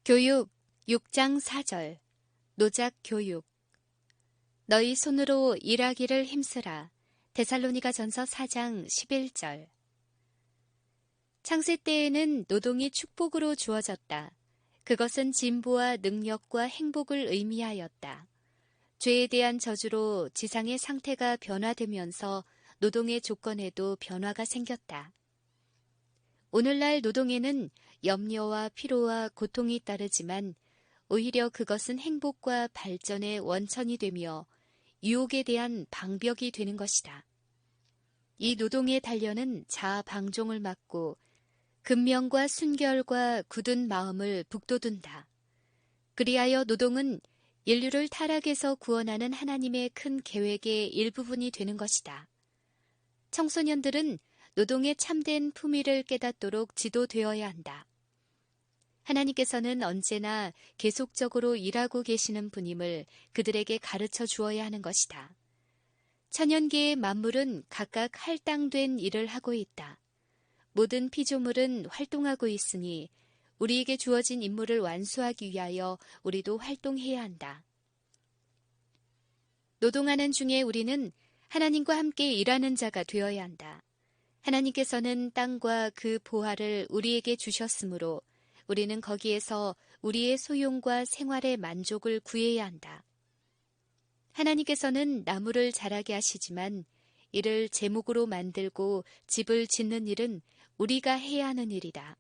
교육 6장 4절 노작 교육 너희 손으로 일하기를 힘쓰라. 데살로니가전서 4장 11절 창세 때에는 노동이 축복으로 주어졌다. 그것은 진보와 능력과 행복을 의미하였다. 죄에 대한 저주로 지상의 상태가 변화되면서 노동의 조건에도 변화가 생겼다. 오늘날 노동에는 염려와 피로와 고통이 따르지만 오히려 그것은 행복과 발전의 원천이 되며 유혹에 대한 방벽이 되는 것이다. 이 노동의 단련은 자아 방종을 막고 근면과 순결과 굳은 마음을 북돋운다. 그리하여 노동은 인류를 타락에서 구원하는 하나님의 큰 계획의 일부분이 되는 것이다. 청소년들은 노동의 참된 품위를 깨닫도록 지도되어야 한다. 하나님께서는 언제나 계속적으로 일하고 계시는 분임을 그들에게 가르쳐 주어야 하는 것이다. 천연계의 만물은 각각 할당된 일을 하고 있다. 모든 피조물은 활동하고 있으니 우리에게 주어진 임무를 완수하기 위하여 우리도 활동해야 한다. 노동하는 중에 우리는 하나님과 함께 일하는 자가 되어야 한다. 하나님께서는 땅과 그 보화를 우리에게 주셨으므로 우리는 거기에서 우리의 소용과 생활의 만족을 구해야 한다. 하나님께서는 나무를 자라게 하시지만 이를 제목으로 만들고 집을 짓는 일은 우리가 해야 하는 일이다.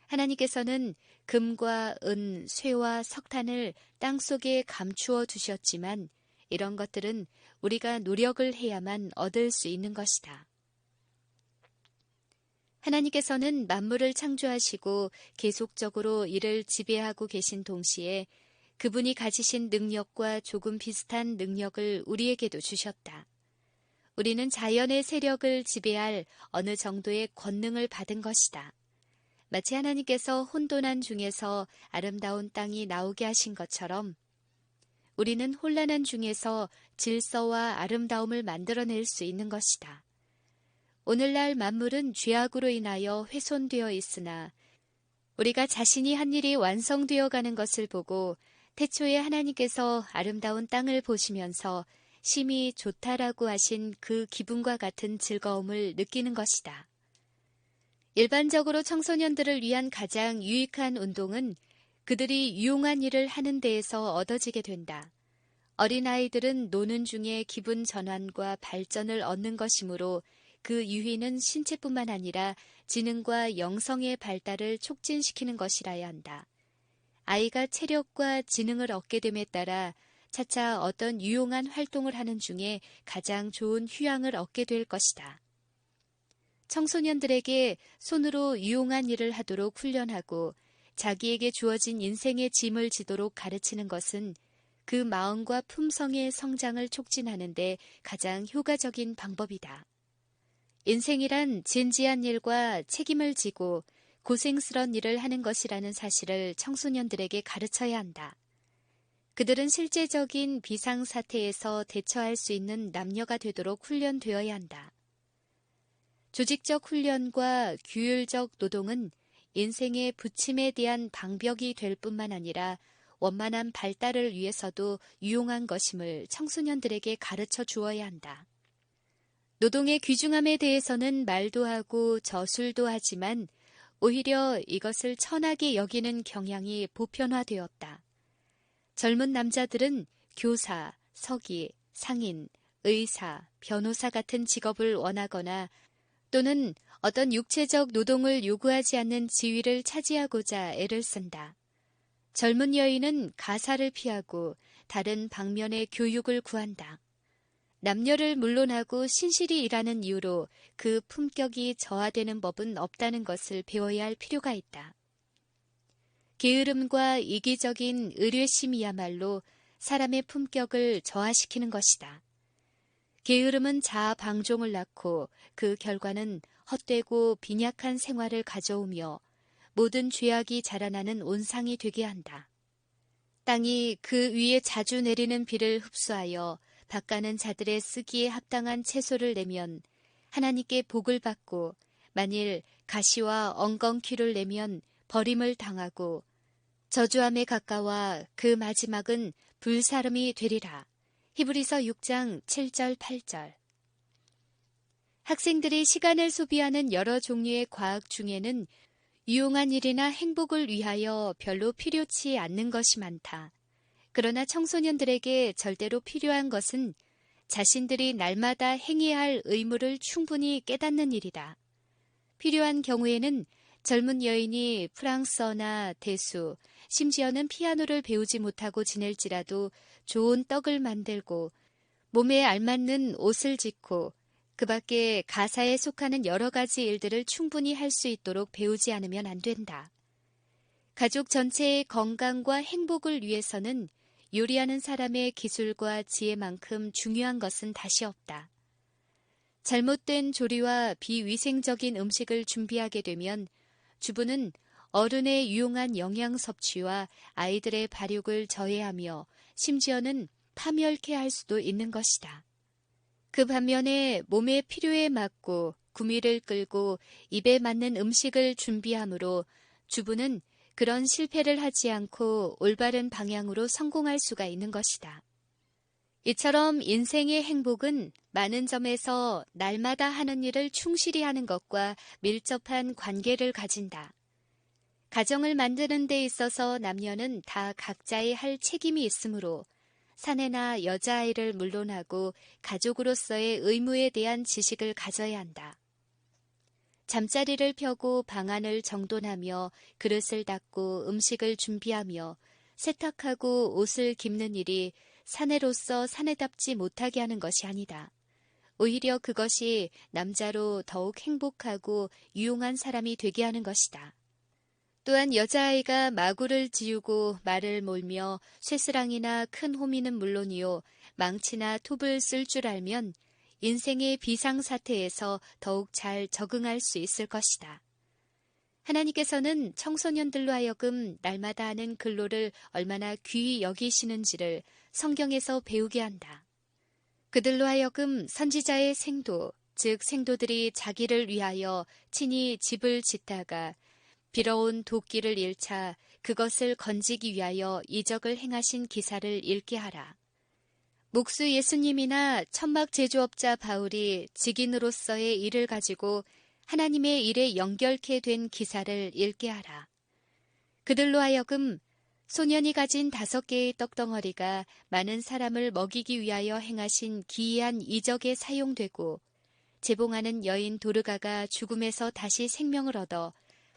하나님께서는 금과 은, 쇠와 석탄을 땅속에 감추어 두셨지만 이런 것들은 우리가 노력을 해야만 얻을 수 있는 것이다. 하나님께서는 만물을 창조하시고 계속적으로 이를 지배하고 계신 동시에 그분이 가지신 능력과 조금 비슷한 능력을 우리에게도 주셨다. 우리는 자연의 세력을 지배할 어느 정도의 권능을 받은 것이다. 마치 하나님께서 혼돈한 중에서 아름다운 땅이 나오게 하신 것처럼 우리는 혼란한 중에서 질서와 아름다움을 만들어낼 수 있는 것이다. 오늘날 만물은 죄악으로 인하여 훼손되어 있으나 우리가 자신이 한 일이 완성되어 가는 것을 보고 태초에 하나님께서 아름다운 땅을 보시면서 심히 좋다라고 하신 그 기분과 같은 즐거움을 느끼는 것이다. 일반적으로 청소년들을 위한 가장 유익한 운동은 그들이 유용한 일을 하는 데에서 얻어지게 된다. 어린아이들은 노는 중에 기분 전환과 발전을 얻는 것이므로 그 유희는 신체뿐만 아니라 지능과 영성의 발달을 촉진시키는 것이라야 한다. 아이가 체력과 지능을 얻게 됨에 따라 차차 어떤 유용한 활동을 하는 중에 가장 좋은 휴양을 얻게 될 것이다. 청소년들에게 손으로 유용한 일을 하도록 훈련하고 자기에게 주어진 인생의 짐을 지도록 가르치는 것은 그 마음과 품성의 성장을 촉진하는 데 가장 효과적인 방법이다. 인생이란 진지한 일과 책임을 지고 고생스런 일을 하는 것이라는 사실을 청소년들에게 가르쳐야 한다. 그들은 실제적인 비상사태에서 대처할 수 있는 남녀가 되도록 훈련되어야 한다. 조직적 훈련과 규율적 노동은 인생의 부침에 대한 방벽이 될 뿐만 아니라 원만한 발달을 위해서도 유용한 것임을 청소년들에게 가르쳐 주어야 한다. 노동의 귀중함에 대해서는 말도 하고 저술도 하지만 오히려 이것을 천하게 여기는 경향이 보편화되었다. 젊은 남자들은 교사, 서기, 상인, 의사, 변호사 같은 직업을 원하거나 또는 어떤 육체적 노동을 요구하지 않는 지위를 차지하고자 애를 쓴다. 젊은 여인은 가사를 피하고 다른 방면의 교육을 구한다. 남녀를 물론하고 신실히 일하는 이유로 그 품격이 저하되는 법은 없다는 것을 배워야 할 필요가 있다. 게으름과 이기적인 의뢰심이야말로 사람의 품격을 저하시키는 것이다. 게으름은 자아 방종을 낳고 그 결과는 헛되고 빈약한 생활을 가져오며 모든 죄악이 자라나는 온상이 되게 한다. 땅이 그 위에 자주 내리는 비를 흡수하여 밭가는 자들의 쓰기에 합당한 채소를 내면 하나님께 복을 받고 만일 가시와 엉겅퀴를 내면 버림을 당하고 저주함에 가까워 그 마지막은 불사름이 되리라. 히브리서 6장 7절 8절. 학생들이 시간을 소비하는 여러 종류의 과학 중에는 유용한 일이나 행복을 위하여 별로 필요치 않는 것이 많다. 그러나 청소년들에게 절대로 필요한 것은 자신들이 날마다 행해야 할 의무를 충분히 깨닫는 일이다. 필요한 경우에는 젊은 여인이 프랑스어나 대수, 심지어는 피아노를 배우지 못하고 지낼지라도 좋은 떡을 만들고 몸에 알맞는 옷을 짓고 그 밖에 가사에 속하는 여러 가지 일들을 충분히 할 수 있도록 배우지 않으면 안 된다. 가족 전체의 건강과 행복을 위해서는 요리하는 사람의 기술과 지혜만큼 중요한 것은 다시 없다. 잘못된 조리와 비위생적인 음식을 준비하게 되면 주부는 어른의 유용한 영양 섭취와 아이들의 발육을 저해하며 심지어는 파멸케 할 수도 있는 것이다. 그 반면에 몸의 필요에 맞고 구미를 끌고 입에 맞는 음식을 준비하므로 주부는 그런 실패를 하지 않고 올바른 방향으로 성공할 수가 있는 것이다. 이처럼 인생의 행복은 많은 점에서 날마다 하는 일을 충실히 하는 것과 밀접한 관계를 가진다. 가정을 만드는 데 있어서 남녀는 다 각자의 할 책임이 있으므로 사내나 여자아이를 물론하고 가족으로서의 의무에 대한 지식을 가져야 한다. 잠자리를 펴고 방안을 정돈하며 그릇을 닦고 음식을 준비하며 세탁하고 옷을 깁는 일이 사내로서 사내답지 못하게 하는 것이 아니다. 오히려 그것이 남자로 더욱 행복하고 유용한 사람이 되게 하는 것이다. 또한 여자아이가 마구를 지우고 말을 몰며 쇠스랑이나 큰 호미는 물론이요 망치나 톱을 쓸 줄 알면 인생의 비상사태에서 더욱 잘 적응할 수 있을 것이다. 하나님께서는 청소년들로 하여금 날마다 하는 근로를 얼마나 귀히 여기시는지를 성경에서 배우게 한다. 그들로 하여금 선지자의 생도, 즉 생도들이 자기를 위하여 친히 집을 짓다가 빌어온 도끼를 잃자 그것을 건지기 위하여 이적을 행하신 기사를 읽게 하라. 목수 예수님이나 천막 제조업자 바울이 직인으로서의 일을 가지고 하나님의 일에 연결케 된 기사를 읽게 하라. 그들로 하여금 소년이 가진 5개의 떡덩어리가 많은 사람을 먹이기 위하여 행하신 기이한 이적에 사용되고 재봉하는 여인 도르가가 죽음에서 다시 생명을 얻어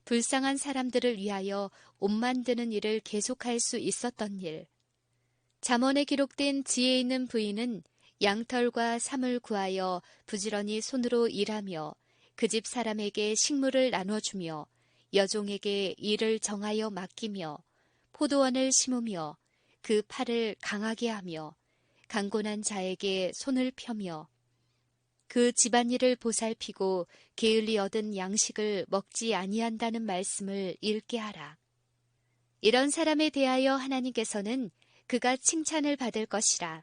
불쌍한 사람들을 위하여 옷 만드는 일을 계속할 수 있었던 일. 잠언에 기록된 지혜 있는 부인은 양털과 삼을 구하여 부지런히 손으로 일하며 그 집 사람에게 식물을 나눠주며 여종에게 일을 정하여 맡기며 포도원을 심으며 그 팔을 강하게 하며 강곤한 자에게 손을 펴며 그 집안일을 보살피고 게을리 얻은 양식을 먹지 아니한다는 말씀을 읽게 하라. 이런 사람에 대하여 하나님께서는 그가 칭찬을 받을 것이라.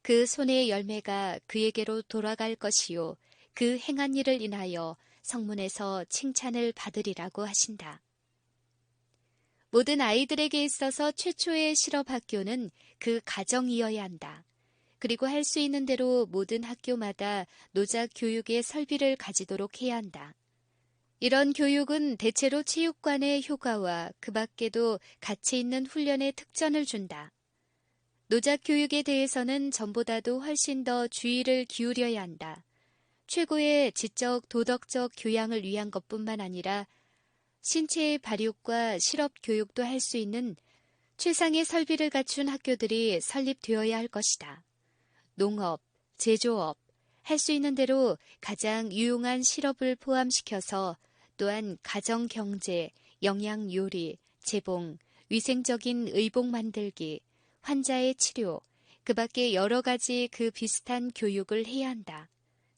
그 손의 열매가 그에게로 돌아갈 것이요 그 행한 일을 인하여 성문에서 칭찬을 받으리라고 하신다. 모든 아이들에게 있어서 최초의 실업학교는 그 가정이어야 한다. 그리고 할 수 있는 대로 모든 학교마다 노작 교육의 설비를 가지도록 해야 한다. 이런 교육은 대체로 체육관의 효과와 그 밖에도 가치 있는 훈련의 특전을 준다. 노작 교육에 대해서는 전보다도 훨씬 더 주의를 기울여야 한다. 최고의 지적, 도덕적 교양을 위한 것뿐만 아니라 신체의 발육과 실업 교육도 할 수 있는 최상의 설비를 갖춘 학교들이 설립되어야 할 것이다. 농업, 제조업, 할 수 있는 대로 가장 유용한 실업을 포함시켜서 또한 가정경제, 영양요리, 재봉, 위생적인 의복 만들기, 환자의 치료, 그 밖에 여러 가지 그 비슷한 교육을 해야 한다.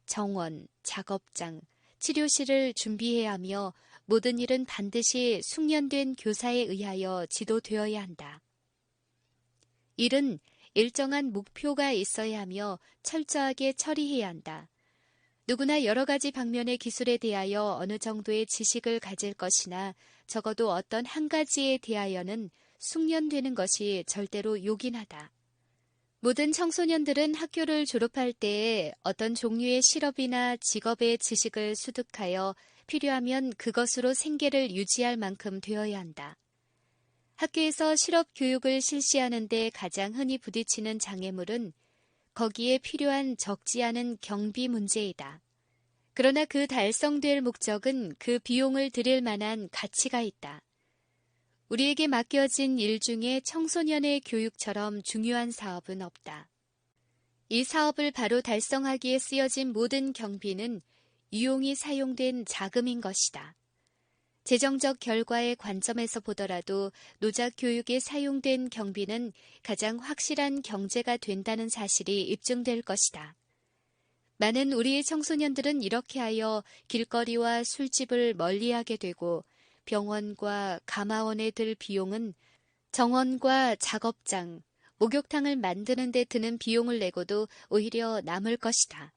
정원, 작업장, 치료실을 준비해야 하며 모든 일은 반드시 숙련된 교사에 의하여 지도되어야 한다. 일은 일정한 목표가 있어야 하며 철저하게 처리해야 한다. 누구나 여러 가지 방면의 기술에 대하여 어느 정도의 지식을 가질 것이나 적어도 어떤 한 가지에 대하여는 숙련되는 것이 절대로 요긴하다. 모든 청소년들은 학교를 졸업할 때에 어떤 종류의 실업이나 직업의 지식을 수득하여 필요하면 그것으로 생계를 유지할 만큼 되어야 한다. 학교에서 실업 교육을 실시하는 데 가장 흔히 부딪히는 장애물은 거기에 필요한 적지 않은 경비 문제이다. 그러나 그 달성될 목적은 그 비용을 들일 만한 가치가 있다. 우리에게 맡겨진 일 중에 청소년의 교육처럼 중요한 사업은 없다. 이 사업을 바로 달성하기에 쓰여진 모든 경비는 유용히 사용된 자금인 것이다. 재정적 결과의 관점에서 보더라도 노작 교육에 사용된 경비는 가장 확실한 경제가 된다는 사실이 입증될 것이다. 많은 우리의 청소년들은 이렇게 하여 길거리와 술집을 멀리하게 되고 병원과 가마원에 들 비용은 정원과 작업장, 목욕탕을 만드는 데 드는 비용을 내고도 오히려 남을 것이다.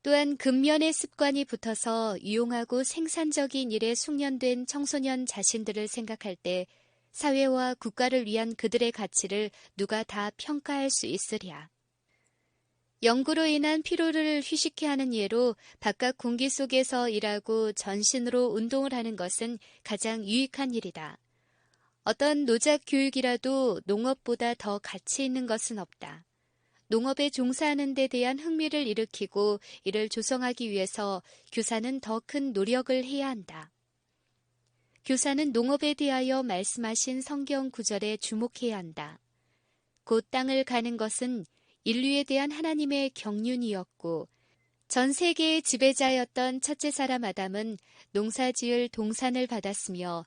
또한 근면의 습관이 붙어서 유용하고 생산적인 일에 숙련된 청소년 자신들을 생각할 때 사회와 국가를 위한 그들의 가치를 누가 다 평가할 수 있으랴. 연구로 인한 피로를 휴식케 하는 예로 바깥 공기 속에서 일하고 전신으로 운동을 하는 것은 가장 유익한 일이다. 어떤 노작 교육이라도 농업보다 더 가치 있는 것은 없다. 농업에 종사하는 데 대한 흥미를 일으키고 이를 조성하기 위해서 교사는 더 큰 노력을 해야 한다. 교사는 농업에 대하여 말씀하신 성경 구절에 주목해야 한다. 곧 땅을 가는 것은 인류에 대한 하나님의 경륜이었고 전 세계의 지배자였던 첫째 사람 아담은 농사지을 동산을 받았으며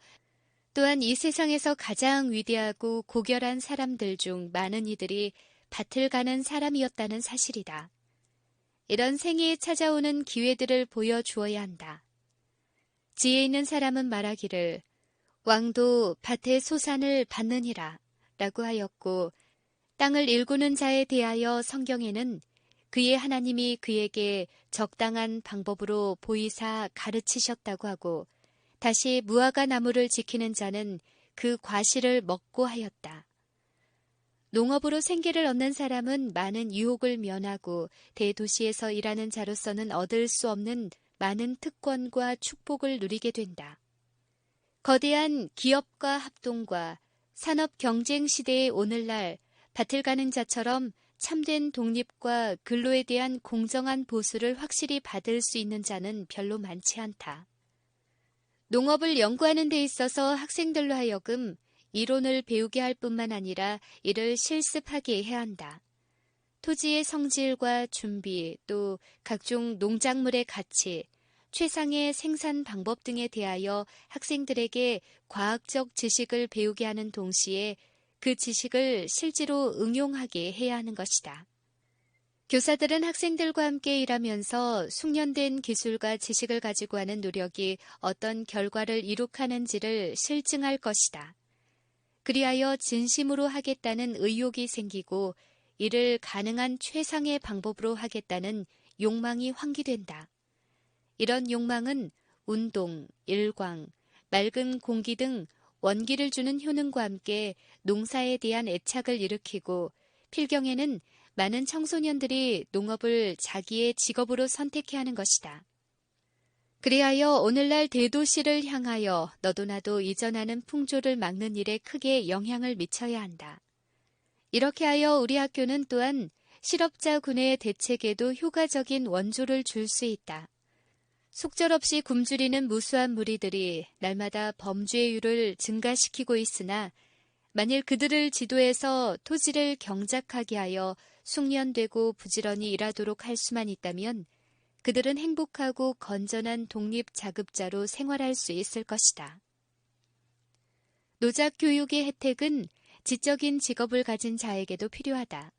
또한 이 세상에서 가장 위대하고 고결한 사람들 중 많은 이들이 밭을 가는 사람이었다는 사실이다. 이런 생애에 찾아오는 기회들을 보여주어야 한다. 지혜 있는 사람은 말하기를 왕도 밭의 소산을 받느니라 라고 하였고 땅을 일구는 자에 대하여 성경에는 그의 하나님이 그에게 적당한 방법으로 보이사 가르치셨다고 하고 다시 무화과 나무를 지키는 자는 그 과실을 먹고 하였다. 농업으로 생계를 얻는 사람은 많은 유혹을 면하고 대도시에서 일하는 자로서는 얻을 수 없는 많은 특권과 축복을 누리게 된다. 거대한 기업과 합동과 산업 경쟁 시대의 오늘날 밭을 가는 자처럼 참된 독립과 근로에 대한 공정한 보수를 확실히 받을 수 있는 자는 별로 많지 않다. 농업을 연구하는 데 있어서 학생들로 하여금 이론을 배우게 할 뿐만 아니라 이를 실습하게 해야 한다. 토지의 성질과 준비, 또 각종 농작물의 가치, 최상의 생산 방법 등에 대하여 학생들에게 과학적 지식을 배우게 하는 동시에 그 지식을 실제로 응용하게 해야 하는 것이다. 교사들은 학생들과 함께 일하면서 숙련된 기술과 지식을 가지고 하는 노력이 어떤 결과를 이룩하는지를 실증할 것이다. 그리하여 진심으로 하겠다는 의욕이 생기고 이를 가능한 최상의 방법으로 하겠다는 욕망이 환기된다. 이런 욕망은 운동, 일광, 맑은 공기 등 원기를 주는 효능과 함께 농사에 대한 애착을 일으키고 필경에는 많은 청소년들이 농업을 자기의 직업으로 선택해야 하는 것이다. 그리하여 오늘날 대도시를 향하여 너도 나도 이전하는 풍조를 막는 일에 크게 영향을 미쳐야 한다. 이렇게 하여 우리 학교는 또한 실업자 군의 대책에도 효과적인 원조를 줄 수 있다. 속절없이 굶주리는 무수한 무리들이 날마다 범죄율을 증가시키고 있으나 만일 그들을 지도해서 토지를 경작하게 하여 숙련되고 부지런히 일하도록 할 수만 있다면 그들은 행복하고 건전한 독립자급자로 생활할 수 있을 것이다. 노작 교육의 혜택은 지적인 직업을 가진 자에게도 필요하다.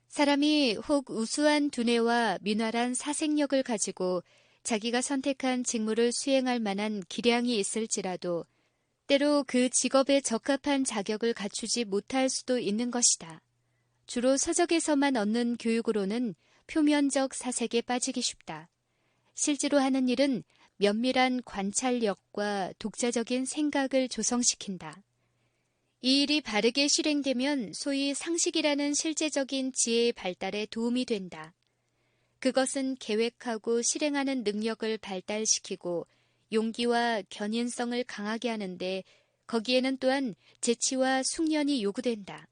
사람이 혹 우수한 두뇌와 민활한 사생력을 가지고 자기가 선택한 직무를 수행할 만한 기량이 있을지라도 때로 그 직업에 적합한 자격을 갖추지 못할 수도 있는 것이다. 주로 서적에서만 얻는 교육으로는 표면적 사색에 빠지기 쉽다. 실제로 하는 일은 면밀한 관찰력과 독자적인 생각을 조성시킨다. 이 일이 바르게 실행되면 소위 상식이라는 실제적인 지혜의 발달에 도움이 된다. 그것은 계획하고 실행하는 능력을 발달시키고 용기와 견인성을 강하게 하는데 거기에는 또한 재치와 숙련이 요구된다.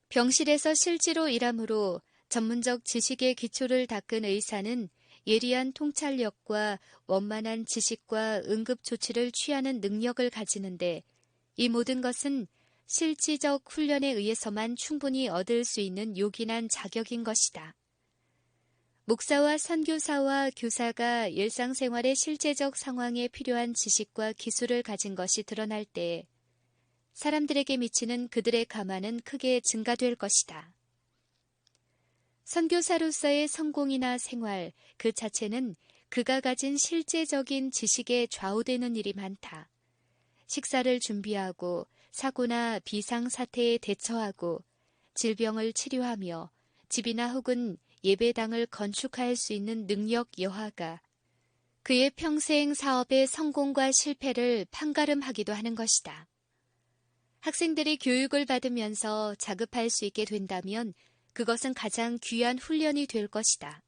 병실에서 실제로 일하므로 전문적 지식의 기초를 닦은 의사는 예리한 통찰력과 원만한 지식과 응급 조치를 취하는 능력을 가지는데 이 모든 것은 실질적 훈련에 의해서만 충분히 얻을 수 있는 요긴한 자격인 것이다. 목사와 선교사와 교사가 일상생활의 실제적 상황에 필요한 지식과 기술을 가진 것이 드러날 때 사람들에게 미치는 그들의 가만은 크게 증가될 것이다. 선교사로서의 성공이나 생활 그 자체는 그가 가진 실제적인 지식에 좌우되는 일이 많다. 식사를 준비하고 사고나 비상사태에 대처하고 질병을 치료하며 집이나 혹은 예배당을 건축할 수 있는 능력 여하가 그의 평생 사업의 성공과 실패를 판가름하기도 하는 것이다. 학생들이 교육을 받으면서 자급할 수 있게 된다면 그것은 가장 귀한 훈련이 될 것이다.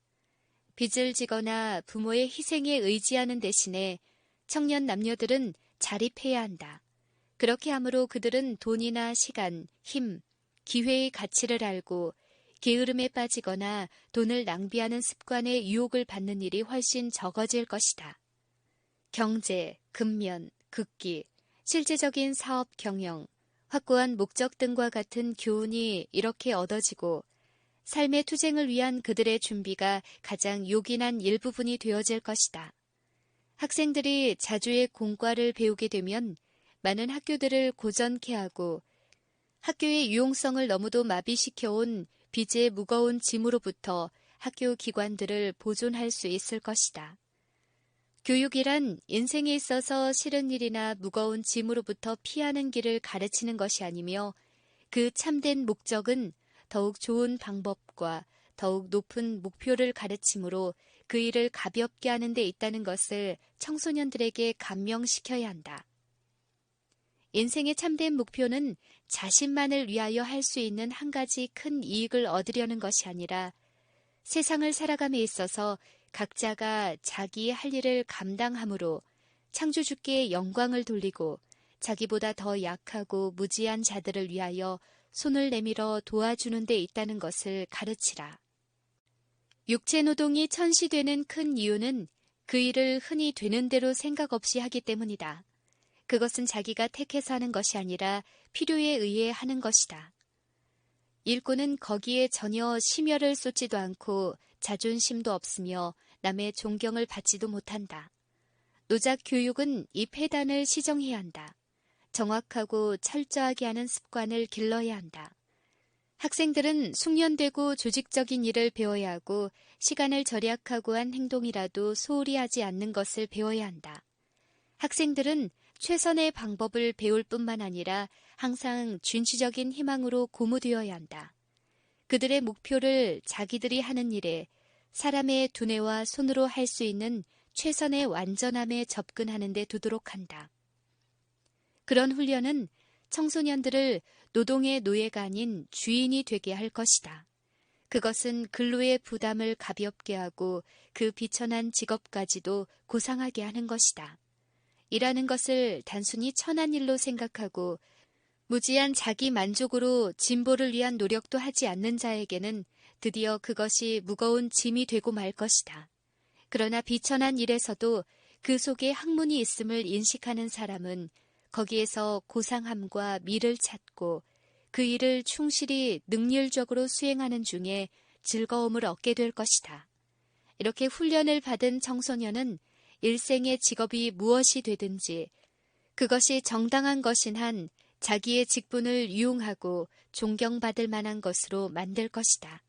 빚을 지거나 부모의 희생에 의지하는 대신에 청년 남녀들은 자립해야 한다. 그렇게 함으로 그들은 돈이나 시간, 힘, 기회의 가치를 알고 게으름에 빠지거나 돈을 낭비하는 습관의 유혹을 받는 일이 훨씬 적어질 것이다. 경제, 근면, 극기, 실제적인 사업 경영, 확고한 목적 등과 같은 교훈이 이렇게 얻어지고 삶의 투쟁을 위한 그들의 준비가 가장 요긴한 일부분이 되어질 것이다. 학생들이 자주의 공과를 배우게 되면 많은 학교들을 고전케 하고 학교의 유용성을 너무도 마비시켜온 빚의 무거운 짐으로부터 학교 기관들을 보존할 수 있을 것이다. 교육이란 인생에 있어서 싫은 일이나 무거운 짐으로부터 피하는 길을 가르치는 것이 아니며 그 참된 목적은 더욱 좋은 방법과 더욱 높은 목표를 가르치므로 그 일을 가볍게 하는 데 있다는 것을 청소년들에게 감명시켜야 한다. 인생의 참된 목표는 자신만을 위하여 할 수 있는 한 가지 큰 이익을 얻으려는 것이 아니라 세상을 살아감에 있어서 각자가 자기의 할 일을 감당함으로 창조주께 영광을 돌리고 자기보다 더 약하고 무지한 자들을 위하여 손을 내밀어 도와주는 데 있다는 것을 가르치라. 육체 노동이 천시되는 큰 이유는 그 일을 흔히 되는 대로 생각 없이 하기 때문이다. 그것은 자기가 택해서 하는 것이 아니라 필요에 의해 하는 것이다. 일꾼은 거기에 전혀 심혈을 쏟지도 않고 자존심도 없으며 남의 존경을 받지도 못한다. 노작 교육은 이 폐단을 시정해야 한다. 정확하고 철저하게 하는 습관을 길러야 한다. 학생들은 숙련되고 조직적인 일을 배워야 하고 시간을 절약하고 한 행동이라도 소홀히 하지 않는 것을 배워야 한다. 학생들은 최선의 방법을 배울 뿐만 아니라 항상 진취적인 희망으로 고무되어야 한다. 그들의 목표를 자기들이 하는 일에 사람의 두뇌와 손으로 할 수 있는 최선의 완전함에 접근하는 데 두도록 한다. 그런 훈련은 청소년들을 노동의 노예가 아닌 주인이 되게 할 것이다. 그것은 근로의 부담을 가볍게 하고 그 비천한 직업까지도 고상하게 하는 것이다. 일하는 것을 단순히 천한 일로 생각하고 무지한 자기 만족으로 진보를 위한 노력도 하지 않는 자에게는 드디어 그것이 무거운 짐이 되고 말 것이다. 그러나 비천한 일에서도 그 속에 학문이 있음을 인식하는 사람은 거기에서 고상함과 미를 찾고 그 일을 충실히 능률적으로 수행하는 중에 즐거움을 얻게 될 것이다. 이렇게 훈련을 받은 청소년은 일생의 직업이 무엇이 되든지 그것이 정당한 것인 한 자기의 직분을 유용하고 존경받을 만한 것으로 만들 것이다.